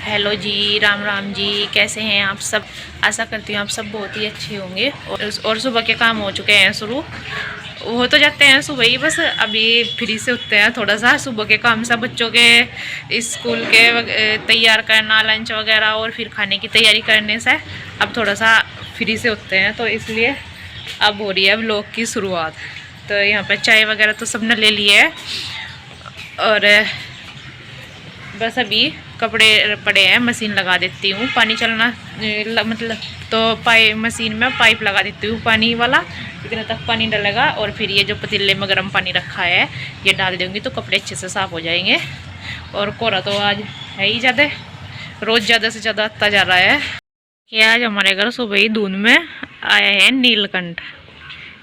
Hello जी, राम राम जी। कैसे हैं आप सब? आशा करती हूँ आप सब बहुत ही अच्छे होंगे। और सुबह के काम हो चुके हैं शुरू। हो तो जाते हैं सुबह ही, बस अभी फ्री से उठते हैं थोड़ा सा। सुबह के काम सब बच्चों के स्कूल के तैयार करना, लंच वगैरह, और फिर खाने की तैयारी करने से अब थोड़ा सा फ्री से उठते हैं, तो इसलिए अब हो रही है व्लॉग की शुरुआत। तो यहाँ पर चाय वगैरह तो सबने ले लिया है, और बस अभी कपड़े पड़े हैं, मशीन लगा देती हूँ। पानी चलना मतलब तो मशीन में पाइप लगा देती हूँ पानी वाला, इतने तक पानी डलेगा। और फिर ये जो पतीले में गर्म पानी रखा है ये डाल दूँगी, तो कपड़े अच्छे से साफ़ हो जाएंगे। और कोहरा तो आज है ही ज़्यादा, रोज़ ज़्यादा से ज़्यादा आता जा रहा है। ये आज हमारे घर सुबह ही धुंध में आया है नीलकंठ।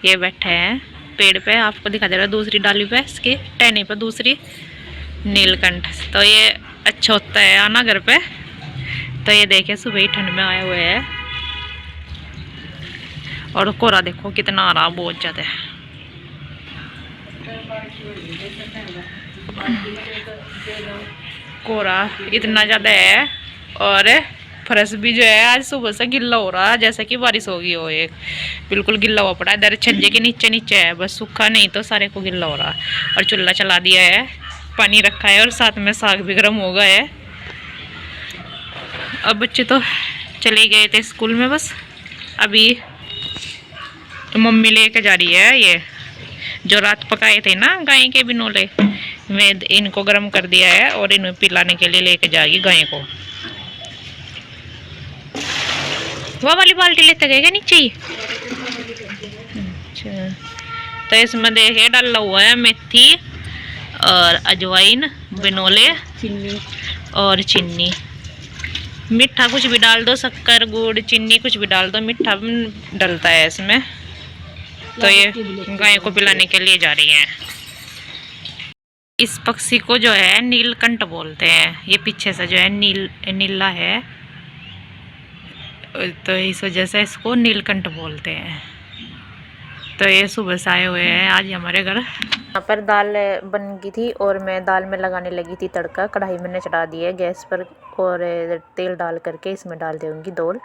ये बैठे हैं पेड़ पे, आपको दिखा दे रहा है दूसरी डाली पे, इसकी टहनी पे दूसरी नीलकंठ। तो ये अच्छा होता है आना घर पे। तो ये देखिए सुबह ही ठंड में आए हुए हैं, और कोहरा देखो कितना आ रहा, बहुत ज़्यादा है। कोहरा इतना ज़्यादा है, और फर्श भी जो है आज सुबह से गिल्ला हो रहा है, जैसे कि बारिश होगी हो। एक बिल्कुल गिल्ला हुआ पड़ा है, इधर छज्जे के नीचे नीचे है, बस सूखा नहीं तो सारे को गिल्ला हो रहा है। और चूल्हा चला दिया है, पानी रखा है, और साथ में साग भी गर्म हो गया है। अब बच्चे तो चले गए थे स्कूल में, बस अभी मम्मी लेके जा रही है ये जो रात पकाए थे ना गाय के बिनोले, मैं इनको गर्म कर दिया है और इन्हें पिलाने के लिए लेके जाएगी गाय को। वो वाली बाल्टी लेते गए क्या नीचे ही? अच्छा, तो इसमें देखिए डाला हुआ है मेथी और अजवाइन, बिनोले और चीनी। मीठा कुछ भी डाल दो, शक्कर, गुड़, चीनी कुछ भी डाल दो, मीठा डलता है इसमें। तो ये गाय को पिलाने के लिए जा रही हैं। इस पक्षी को जो है नीलकंठ बोलते हैं। ये पीछे से जो है नीला है, तो इस वजह से इसको नीलकंठ बोलते हैं। तो ये सुबह से आए हुए हैं आज हमारे घर। यहाँ पर दाल बन गई थी, और मैं दाल में लगाने लगी थी तड़का। कढ़ाई मैंने चढ़ा दी है गैस पर, और तेल डाल करके इसमें डाल दूँगी धोल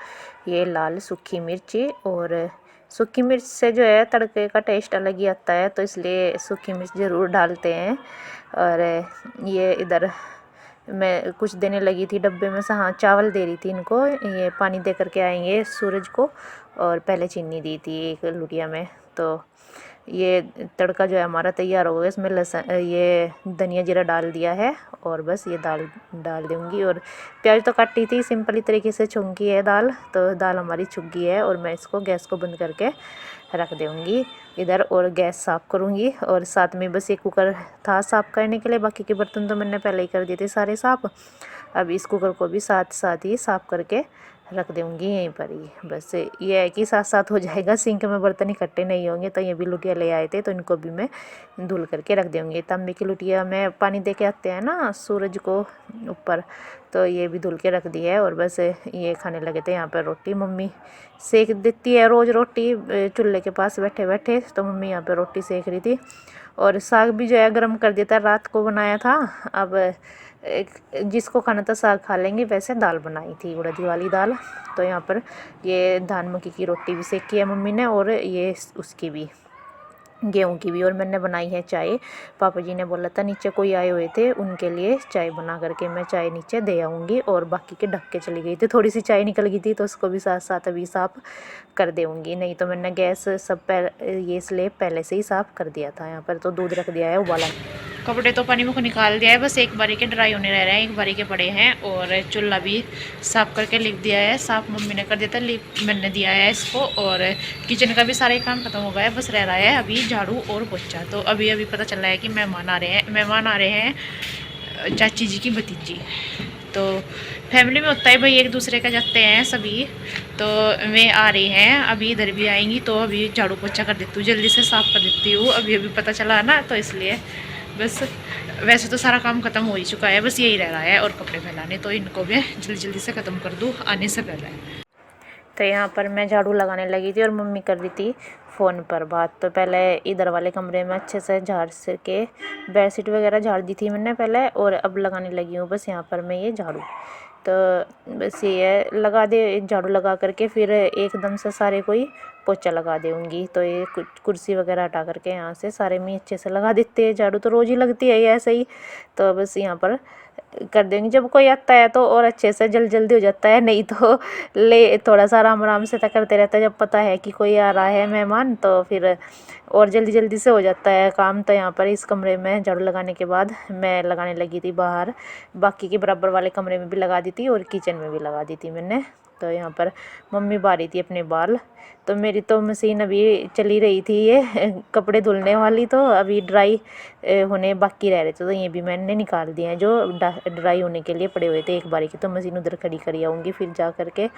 ये लाल सूखी मिर्ची। और सूखी मिर्च से जो है तड़के का टेस्ट अलग ही आता है, तो इसलिए सूखी मिर्च ज़रूर डालते हैं। और ये इधर मैं कुछ देने लगी थी डब्बे में से, हाँ चावल दे रही थी इनको। ये पानी दे करके आएंगे सूरज को, और पहले चीनी दी थी एक लुटिया में। तो ये तड़का जो है हमारा तैयार हो गया। इसमें लहसुन, ये धनिया जीरा डाल दिया है, और बस ये दाल डाल दूँगी। और प्याज तो काटी थी, सिंपली तरीके से छौंकी है दाल, तो दाल हमारी छुक गई है। और मैं इसको गैस को बंद करके रख दूँगी इधर, और गैस साफ़ करूँगी। और साथ में बस ये कुकर था साफ़ करने के लिए, बाकी के बर्तन तो मैंने पहले ही कर दिए थे सारे साफ़। अब इस कुकर को भी साथ साथ ही साफ़ करके रख दूँगी यहीं पर ही। बस ये है कि साथ साथ हो जाएगा, सिंक में बर्तन इकट्ठे नहीं होंगे। तो ये भी लुटिया ले आए थे, तो इनको भी मैं धुल करके रख दूँगी। तांबे की लुटिया में पानी दे के आते हैं ना सूरज को ऊपर, तो ये भी धुल के रख दी है। और बस ये खाने लगे थे। यहाँ पर रोटी मम्मी सेक देती है रोज़ रोटी चूल्हे के पास बैठे बैठे, तो मम्मी यहाँ पर रोटी सेक रही थी। और साग भी जो है गर्म कर देता है, रात को बनाया था। अब जिसको खाना था साग खा लेंगे, वैसे दाल बनाई थी उड़द वाली दाल। तो यहाँ पर ये धान मक्की की रोटी भी सेकी है मम्मी ने, और ये उसकी भी गेहूं की भी। और मैंने बनाई है चाय। पापा जी ने बोला था नीचे कोई आए हुए थे, उनके लिए चाय बना करके मैं चाय नीचे दे आऊँगी। और बाकी के ढक के चली गई थी, थोड़ी सी चाय निकल गई थी, तो उसको भी साथ साथ अभी साफ़ कर दूँगी। नहीं तो मैंने गैस सब ये स्लेब पहले से ही साफ़ कर दिया था। यहाँ पर तो दूध रख दिया है उबाला। कपड़े तो पानी में को निकाल दिया है, बस एक बारी के ड्राई होने रह रहे हैं, एक बारी के पड़े हैं। और चूल्हा भी साफ़ करके लिख दिया है, साफ़ मम्मी ने कर दिया था, लिख मैंने दिया है इसको। और किचन का भी सारे काम खत्म हो गया है, बस रह रहा है अभी झाड़ू और पोछा। तो अभी पता चला है कि मेहमान आ रहे हैं चाची जी की भतीजी। तो फैमिली में होता है भाई, एक दूसरे का जाते हैं सभी। तो वे आ रही हैं, अभी इधर भी आएंगी, तो अभी झाड़ू पोछा कर देती हूँ, जल्दी से साफ़ कर देती हूँ। अभी पता चला ना, तो इसलिए बस। वैसे तो सारा काम ख़त्म हो ही चुका है, बस यही रह रहा है। और कपड़े फैलाने, तो इनको भी जल्दी से ख़त्म कर दूँ आने से पहले। तो यहाँ पर मैं झाड़ू लगाने लगी थी, और मम्मी कर रही थी फ़ोन पर बात। तो पहले इधर वाले कमरे में अच्छे से झाड़ के बेडशीट वगैरह झाड़ दी थी मैंने पहले, और अब लगाने लगी हूँ बस यहाँ पर मैं ये झाड़ू। तो बस ये लगा दे, एक झाड़ू लगा करके फिर एकदम से सारे कोई पोछा लगा दूँगी। तो ये कुर्सी वगैरह हटा करके यहाँ से सारे में अच्छे से लगा देते हैं। झाड़ू तो रोज़ ही लगती है ये ऐसे ही, तो बस यहाँ पर कर देंगे। जब कोई आता है तो और अच्छे से जल्दी हो जाता है, नहीं तो ले थोड़ा सा आराम आराम से तक करते रहता है। जब पता है कि कोई आ रहा है मेहमान तो फिर और जल्दी से हो जाता है काम। तो यहाँ पर इस कमरे में झाड़ू लगाने के बाद मैं लगाने लगी थी बाहर, बाकी के बराबर वाले कमरे में भी लगा दी थी और किचन में भी लगा दी थी मैंने। तो यहाँ पर मम्मी बा रही थी अपने बाल, तो मेरी तो मशीन अभी चली रही थी ये कपड़े धुलने वाली, तो अभी ड्राई होने बाकी रह रहे थे, तो ये भी मैंने निकाल दिए हैं जो ड्राई होने के लिए पड़े हुए थे एक बारी की। तो मशीन उधर खड़ी करी आऊँगी, फिर जा कर के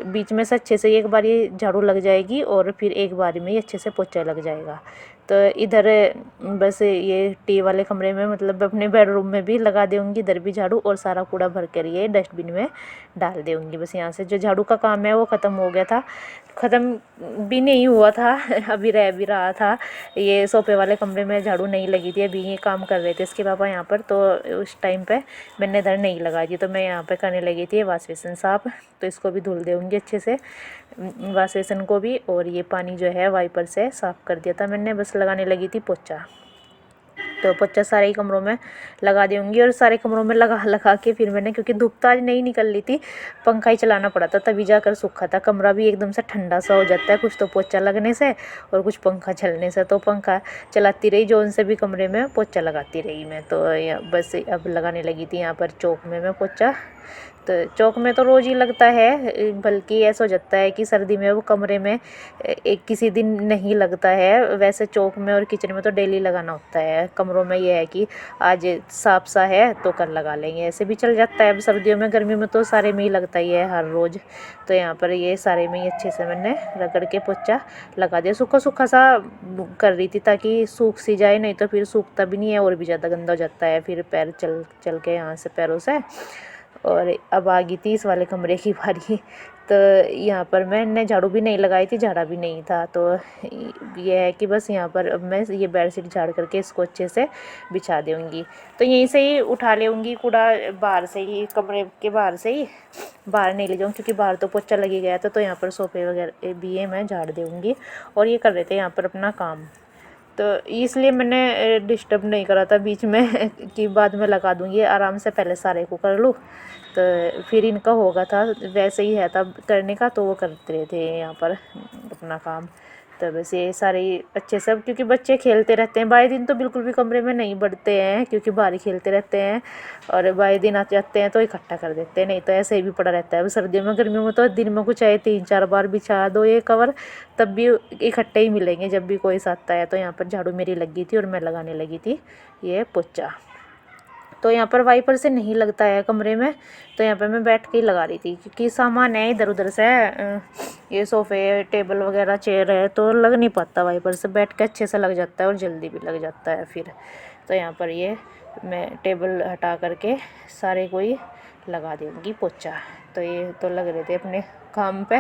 बीच में से अच्छे से एक बारी झाड़ू लग जाएगी और फिर एक बारी में ही अच्छे से पोछा लग जाएगा। तो इधर बस ये टी वाले कमरे में मतलब अपने बेडरूम में भी लगा दूँगी, इधर भी झाड़ू, और सारा कूड़ा भर कर ये डस्टबिन में डाल दूँगी। बस यहाँ से जो झाड़ू का काम है वो ख़त्म हो गया था, ख़त्म भी नहीं हुआ था अभी रह भी रहा था। ये सोफे वाले कमरे में झाड़ू नहीं लगी थी, अभी ये काम कर रहे थे इसके पापा यहाँ पर, तो उस टाइम पे मैंने इधर नहीं लगाई थी। तो मैं यहाँ पे करने लगी थी वाश बेसिन साफ़, तो इसको भी धुल दूँगी अच्छे से वाश बेसिन को भी। और ये पानी जो है वाइपर से साफ़ कर दिया था मैंने, बस लगाने लगी थी पोछा। तो पोछा सारे ही कमरों में लगा दूँगी, और सारे कमरों में लगा के फिर मैंने, क्योंकि धूप तो आज नहीं निकल रही थी, पंखा ही चलाना पड़ा था तभी जाकर सूखा था। कमरा भी एकदम से ठंडा सा हो जाता है कुछ तो पोछा लगने से और कुछ पंखा चलने से। तो पंखा चलाती रही जो उनसे भी कमरे में पोछा लगाती रही मैं। तो बस अब लगाने लगी थी यहाँ पर चौक में मैं पोछा। तो चौक में तो रोज़ ही लगता है, बल्कि ऐसा हो जाता है कि सर्दी में वो कमरे में एक किसी दिन नहीं लगता है। वैसे चौक में और किचन में तो डेली लगाना होता है, कमरों में ये है कि आज साफ सा है तो कल लगा लेंगे, ऐसे भी चल जाता है। अब सर्दियों में गर्मी में तो सारे में ही लगता ही है हर रोज़। तो यहाँ पर ये सारे में ही अच्छे से मैंने रगड़ के पोछा लगा दिया, सूखा सूखा सा कर रही थी ताकि सूख सी जाए, नहीं तो फिर सूखता भी नहीं है और भी ज़्यादा गंदा हो जाता है फिर पैर चल चल के यहाँ से पैरों से। और अब आ गई थी इस वाले कमरे की बारी, तो यहाँ पर मैंने झाड़ू भी नहीं लगाई थी, झाड़ा भी नहीं था। तो ये है कि बस यहाँ पर अब मैं ये बेडशीट झाड़ करके इसको अच्छे से बिछा दूँगी। तो यहीं से ही उठा लेऊँगी कूड़ा, बाहर से ही, कमरे के बाहर से ही, बाहर नहीं ले जाऊँ क्योंकि बाहर तो पोछा लगी गया था। तो यहाँ पर सोफे वगैरह भी ये मैं झाड़ दूँगी। और ये कर रहे थे यहाँ पर अपना काम, तो इसलिए मैंने डिस्टर्ब नहीं करा था बीच में कि बाद में लगा दूँगी, आराम से पहले सारे को कर लूँ तो फिर इनका होगा था। वैसे ही है तब करने का, तो वो करते रहे थे यहाँ पर अपना काम। तो बस ये सारे अच्छे सब, क्योंकि बच्चे खेलते रहते हैं बाई दिन, तो बिल्कुल भी कमरे में नहीं बढ़ते हैं क्योंकि बाहर ही खेलते रहते हैं, और बाई दिन आ जाते हैं तो इकट्ठा कर देते हैं, नहीं तो ऐसे ही भी पड़ा रहता है। अब सर्दियों में गर्मियों में तो दिन में कुछ आए 3-4 बार बिछा दो ये कवर, तब भी इकट्ठे ही मिलेंगे जब भी कोई साथ आया। तो यहाँ पर झाड़ू मेरी लगी थी और मैं लगाने लगी थी ये पोछा। तो यहाँ पर वाइपर से नहीं लगता है कमरे में, तो यहाँ पर मैं बैठ के ही लगा रही थी क्योंकि सामान है इधर उधर से, ये सोफ़े टेबल वगैरह चेयर है तो लग नहीं पाता वाइपर से, बैठ के अच्छे से लग जाता है और जल्दी भी लग जाता है फिर। तो यहाँ पर ये मैं टेबल हटा करके सारे को ही लगा दूँगी पोछा। तो ये तो लग रहे थे अपने काम पे।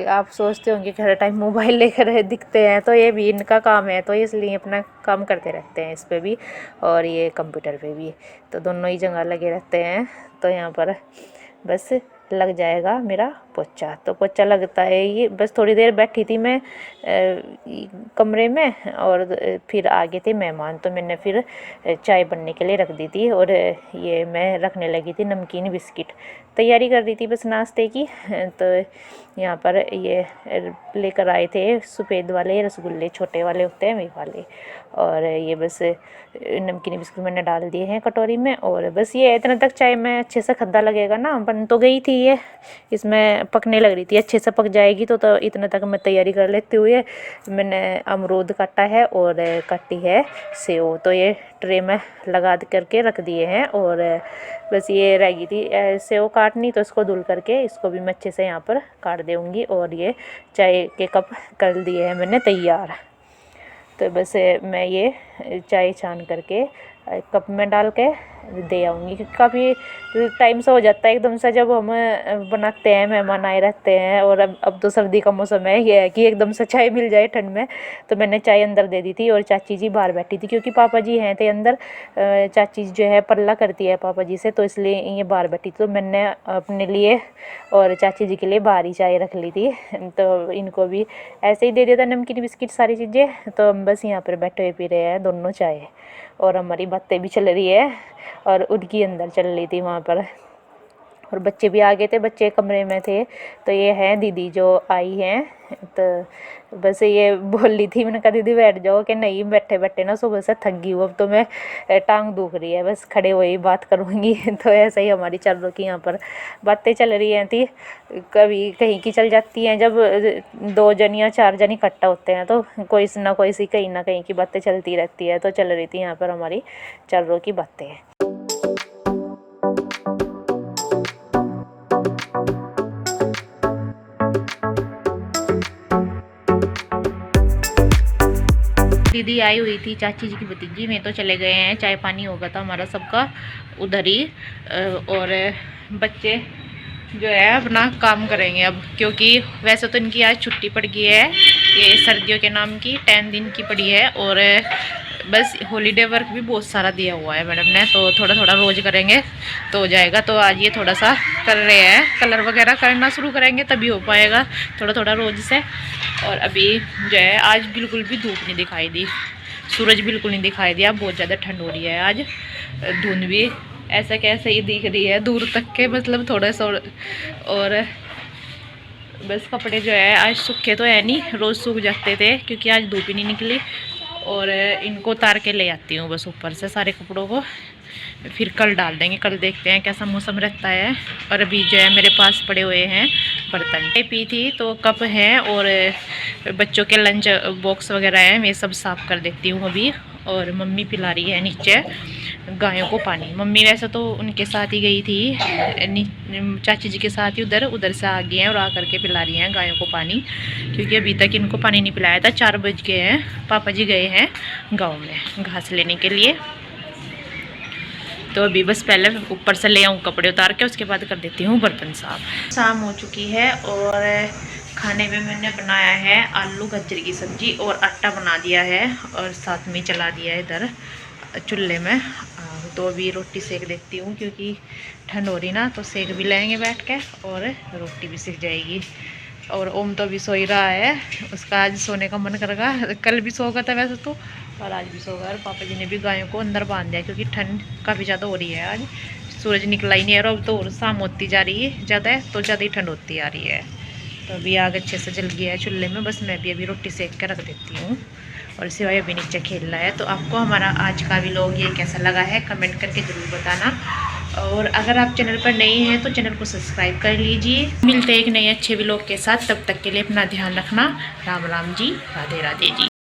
आप सोचते होंगे कि हर टाइम मोबाइल लेकर दिखते हैं, तो ये भी इनका काम है, तो इसलिए अपना काम करते रहते हैं इस पे भी और ये कंप्यूटर पे भी, तो दोनों ही जगह लगे रहते हैं। तो यहाँ पर बस लग जाएगा मेरा पोछा। तो पोछा लगता है ये, बस थोड़ी देर बैठी थी मैं कमरे में और फिर आ गए थे मेहमान, तो मैंने फिर चाय बनने के लिए रख दी थी और ये मैं रखने लगी थी नमकीन बिस्किट, तैयारी कर रही थी बस नाश्ते की। तो यहाँ पर ये लेकर आए थे सफ़ेद वाले रसगुल्ले, छोटे वाले होते हैं वही वाले, और ये बस नमकीन बिस्कुट मैंने डाल दिए हैं कटोरी में। और बस ये इतने तक चाय में अच्छे से खद्दा लगेगा ना, बन तो गई थी ये, इसमें पकने लग रही थी, अच्छे से पक जाएगी। तो इतने तक मैं तैयारी कर लेते हुए मैंने अमरूद काटा है और काटी है सेव, तो ये ट्रे में लगा करके रख दिए हैं। और बस ये रह गई थी सेव काटनी, तो इसको धुल करके इसको भी मैं अच्छे से यहाँ पर काट दूँगी। और ये चाय के कप कर दिए हैं मैंने तैयार। तो बस मैं ये चाय छान करके कप में डाल के दे आऊँगी, क्योंकि काफ़ी टाइम से हो जाता है एकदम से जब हम बनाते हैं, मेहमान आए रहते हैं। और अब तो सर्दी का मौसम है, ये है कि एकदम से चाय मिल जाए ठंड में। तो मैंने चाय अंदर दे दी थी और चाची जी बाहर बैठी थी, क्योंकि पापा जी हैं थे अंदर। चाची जो है पल्ला करती है पापा जी से, तो इसलिए ये बाहर बैठी थी। तो मैंने अपने लिए और चाची जी के लिए बाहर ही चाय रख ली थी। तो इनको भी ऐसे ही दे दिया था, नमकीन बिस्किट सारी चीज़ें। तो हम बस यहाँ पर बैठे हुए पी रहे हैं दोनों चाय, और हमारी बातें भी चल रही है और उनकी अंदर चल रही थी वहाँ पर। और बच्चे भी आ गए थे, बच्चे कमरे में थे। तो ये हैं दीदी जो आई हैं। तो बस ये बोल रही थी, मैंने कहा दीदी बैठ जाओ, कि नहीं बैठे बैठे ना सुबह से थक गई हूँ, अब तो मैं टांग दुख रही है, बस खड़े हुए बात करूँगी। तो ऐसा ही हमारी चल रही यहाँ पर बातें चल रही हैं थी। कभी कहीं की चल जाती हैं, जब 2 जन या 4 जन इकट्ठा होते हैं तो कोई ना कोई सी कहीं ना कहीं की बातें चलती रहती है। तो चल रही थी यहाँ पर हमारी चल रही की बातें। दीदी आई हुई थी, चाची जी की भतीजी में, तो चले गए हैं। चाय पानी होगा था हमारा सबका उधर ही। और बच्चे जो है अपना काम करेंगे अब, क्योंकि वैसे तो इनकी आज छुट्टी पड़ गई है, ये सर्दियों के नाम की 10 दिन की पड़ी है। और बस हॉलीडे वर्क भी बहुत सारा दिया हुआ है मैडम ने, तो थोड़ा थोड़ा रोज़ करेंगे तो हो जाएगा। तो आज ये थोड़ा सा कर रहे हैं, कलर वगैरह करना शुरू करेंगे तभी हो पाएगा, थोड़ा थोड़ा रोज़ से। और अभी जो है आज बिल्कुल भी धूप नहीं दिखाई दी, सूरज बिल्कुल नहीं दिखाई दिया, बहुत ज़्यादा ठंड हो रही है आज। धुंध भी ऐसा कैसे ही दिख रही है दूर तक के, मतलब थोड़ा सा। और बस कपड़े जो है आज सूखे तो है नहीं, रोज़ सूख जाते थे, क्योंकि आज धूप ही नहीं निकली। और इनको उतार के ले आती हूँ बस ऊपर से सारे कपड़ों को, फिर कल डाल देंगे। कल देखते हैं कैसा मौसम रहता है। और अभी जो है मेरे पास पड़े हुए हैं बर्तन, पी थी तो कप हैं, और बच्चों के लंच बॉक्स वगैरह हैं, मैं सब साफ़ कर देती हूँ अभी। और मम्मी पिला रही है नीचे गायों को पानी। मम्मी वैसे तो उनके साथ ही गई थी, चाची जी के साथ ही उधर से आ गए हैं, और आकर के पिला रही हैं गायों को पानी, क्योंकि अभी तक इनको पानी नहीं पिलाया था। 4 बज गए हैं, पापा जी गए हैं गाँव में घास लेने के लिए। तो अभी बस पहले ऊपर से ले आऊँ कपड़े उतार के, उसके बाद कर देती हूँ बर्तन साफ। शाम हो चुकी है और खाने में मैंने बनाया है आलू गाजर की सब्ज़ी, और आटा बना दिया है, और साथ में चला दिया है इधर चूल्हे में। तो अभी रोटी सेक देती हूँ, क्योंकि ठंड हो रही ना, तो सेक भी लेंगे बैठ के और रोटी भी सेक जाएगी। और ओम तो अभी सो ही रहा है, उसका आज सोने का मन करेगा। कल भी सोगा था वैसे तो, और आज भी सोगा। और पापा जी ने भी गायों को अंदर बांध दिया, क्योंकि ठंड काफ़ी ज़्यादा हो रही है आज, सूरज निकला ही नहीं है। और अब तो और शाम होती जा रही है ज़्यादा, तो ज़्यादा ही ठंड होती आ रही है। तो अभी आग अच्छे से जल गया है चूल्हे में, बस मैं भी अभी रोटी सेक कर रख देती हूँ। और सिवाय अभी नीचे खेल रहा है। तो आपको हमारा आज का व्लॉग ये कैसा लगा है कमेंट करके ज़रूर बताना। और अगर आप चैनल पर नए हैं तो चैनल को सब्सक्राइब कर लीजिए। मिलते हैं एक नए अच्छे व्लॉग के साथ, तब तक के लिए अपना ध्यान रखना। राम राम जी, राधे राधे जी।